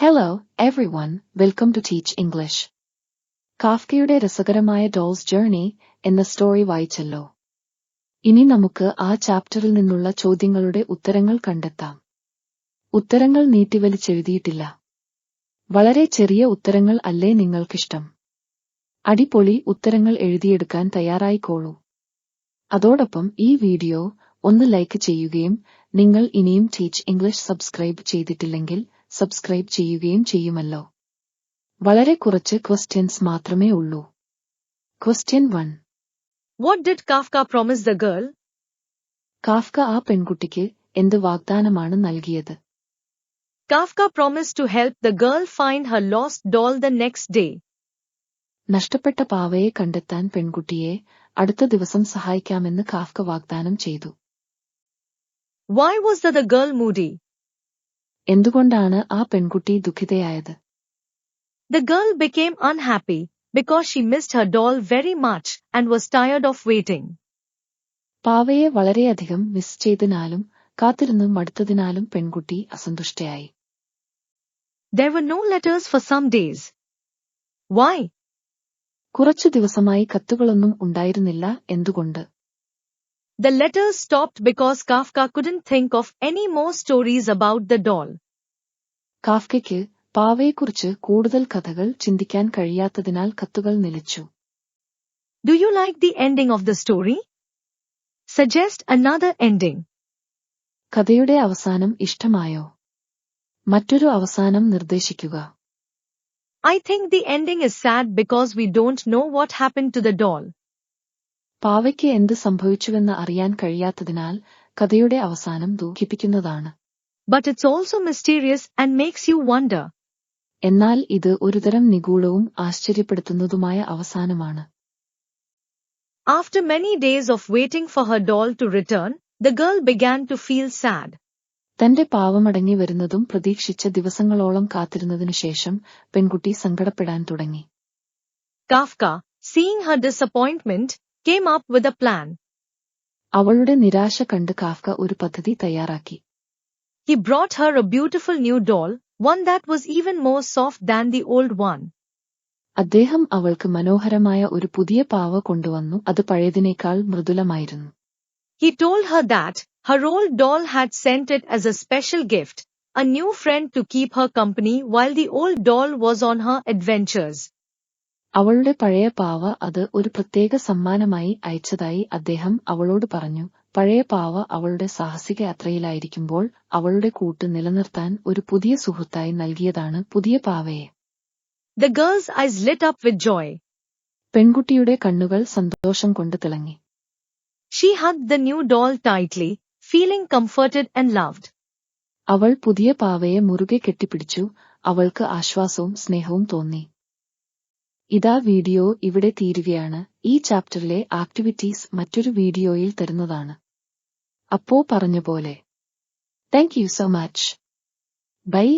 Hello, everyone, welcome to Teach English. കാഫ്കയുടെ രസകരമായ dolls journey എന്ന story വായിച്ചല്ലോ. ഇനി നമുക്ക് ആ ചാപ്റ്ററിൽ നിന്നുള്ള ചോദ്യങ്ങളുടെ ഉത്തരങ്ങൾ കണ്ടെത്താം. ഉത്തരങ്ങൾ നീട്ടിവലിച്ചെഴുതിയിട്ടില്ല. വളരെ ചെറിയ ഉത്തരങ്ങൾ അല്ലേ നിങ്ങൾക്കിഷ്ടം? അടിപൊളി ഉത്തരങ്ങൾ എഴുതിയെടുക്കാൻ തയ്യാറായിക്കോളൂ. അതോടൊപ്പം ഈ വീഡിയോ ഒന്ന് ലൈക്ക് ചെയ്യുകയും നിങ്ങൾ ഇനിയും ടീച്ച് ഇംഗ്ലീഷ് സബ്സ്ക്രൈബ് ചെയ്തിട്ടില്ലെങ്കിൽ സബ്സ്ക്രൈബ് ചെയ്യുകയും ചെയ്യുമല്ലോ. വളരെ കുറച്ച് ക്വസ്റ്റ്യൻസ് മാത്രമേ ഉള്ളൂ. Question 1. What did Kafka promise the girl? Kafka ആ പെൺകുട്ടിക്ക് എന്ത് വാഗ്ദാനമാണ് നൽകിയത്? Kafka promised to help the girl find her lost doll the next day. നഷ്ടപ്പെട്ട പാവയെ കണ്ടെത്താൻ പെൺകുട്ടിയെ അടുത്ത ദിവസം സഹായിക്കാമെന്ന് കാഫ്ക വാഗ്ദാനം ചെയ്തു. Why was the girl moody? എന്തുകൊണ്ടാണ് ആ പെൺകുട്ടി ദുഃഖിതയായത്? The girl became unhappy because she missed her doll very much and was tired of waiting. പാവയെ വളരെയധികം മിസ് ചെയ്തതിനാലും കാത്തിരുന്ന് മടുത്തതിനാലും പെൺകുട്ടി അസന്തുഷ്ടയായി. There were no letters for some days. Why? കുറച്ചു ദിവസമായി കത്തുകളൊന്നും ഉണ്ടായിരുന്നില്ല. എന്തുകൊണ്ട്? The letters stopped because Kafka couldn't think of any more stories about the doll. കാഫ്കയ്ക്ക് പാവയെക്കുറിച്ച് കൂടുതൽ കഥകൾ ചിന്തിക്കാൻ കഴിയാത്തതിനാൽ കത്തുകൾ നിലച്ചു. Do you like the ending of the story? Suggest another ending. കഥയുടെ അവസാനം ഇഷ്ടമായോ? മറ്റൊരു അവസാനം നിർദ്ദേശിക്കുക. I think the ending is sad because we don't know what happened to the doll. പാവയ്ക്ക് എന്ത് സംഭവിച്ചുവെന്ന് അറിയാൻ കഴിയാത്തതിനാൽ കഥയുടെ അവസാനം ദുഃഖിപ്പിക്കുന്നതാണ്. But it's also mysterious and makes you wonder. എന്നാൽ ഇത് ഒരുതരം നിഗൂഢവും ആശ്ചര്യപ്പെടുത്തുന്നതുമായ അവസാനമാണ്. After many days of waiting for her doll to return, the girl began to feel sad. തന്റെ പാവമടങ്ങി വരുന്നതും പ്രതീക്ഷിച്ച ദിവസങ്ങളോളം കാത്തിരുന്നതിനു ശേഷം പെൺകുട്ടി സങ്കടപ്പെടാൻ തുടങ്ങി. Kafka, seeing her disappointment, came up with a plan. അവളുടെ നിരാശ കണ്ട് കാഫ്ക ഒരു പദ്ധതി തയ്യാറാക്കി. He brought her a beautiful new doll, one that was even more soft than the old one. അദ്ദേഹം അവൾക്ക് മനോഹരമായ ഒരു പുതിയ പാവ കൊണ്ടുവന്നു. അത് പഴയതിനേക്കാൾ മൃദുലമായിരുന്നു. He told her that her old doll had sent it as a special gift, a new friend to keep her company while the old doll was on her adventures. അവളുടെ പഴയ പാവ അത് ഒരു പ്രത്യേക സമ്മാനമായി അയച്ചതായി അദ്ദേഹം അവളോട് പറഞ്ഞു. പഴയ പാവ അവളുടെ സാഹസിക യാത്രയിലായിരിക്കുമ്പോൾ അവളുടെ കൂട്ട് നിലനിർത്താൻ ഒരു പുതിയ സുഹൃത്തായി നൽകിയതാണ് പുതിയ പാവയെ. The girl's eyes lit up with joy. പെൺകുട്ടിയുടെ കണ്ണുകൾ സന്തോഷം കൊണ്ട് തിളങ്ങി. She hugged the new doll tightly, feeling comforted and loved. അവൾ പുതിയ പാവയെ മുറുകെ കെട്ടിപ്പിടിച്ചു. അവൾക്ക് ആശ്വാസവും സ്നേഹവും തോന്നി. ഇതാ വീഡിയോ ഇവിടെ തീരുകയാണ്. ഈ ചാപ്റ്ററിലെ ആക്ടിവിറ്റീസ് മറ്റൊരു വീഡിയോയിൽ തരുന്നതാണ്. അപ്പോ പറഞ്ഞ പോലെ. Thank you so much. Bye.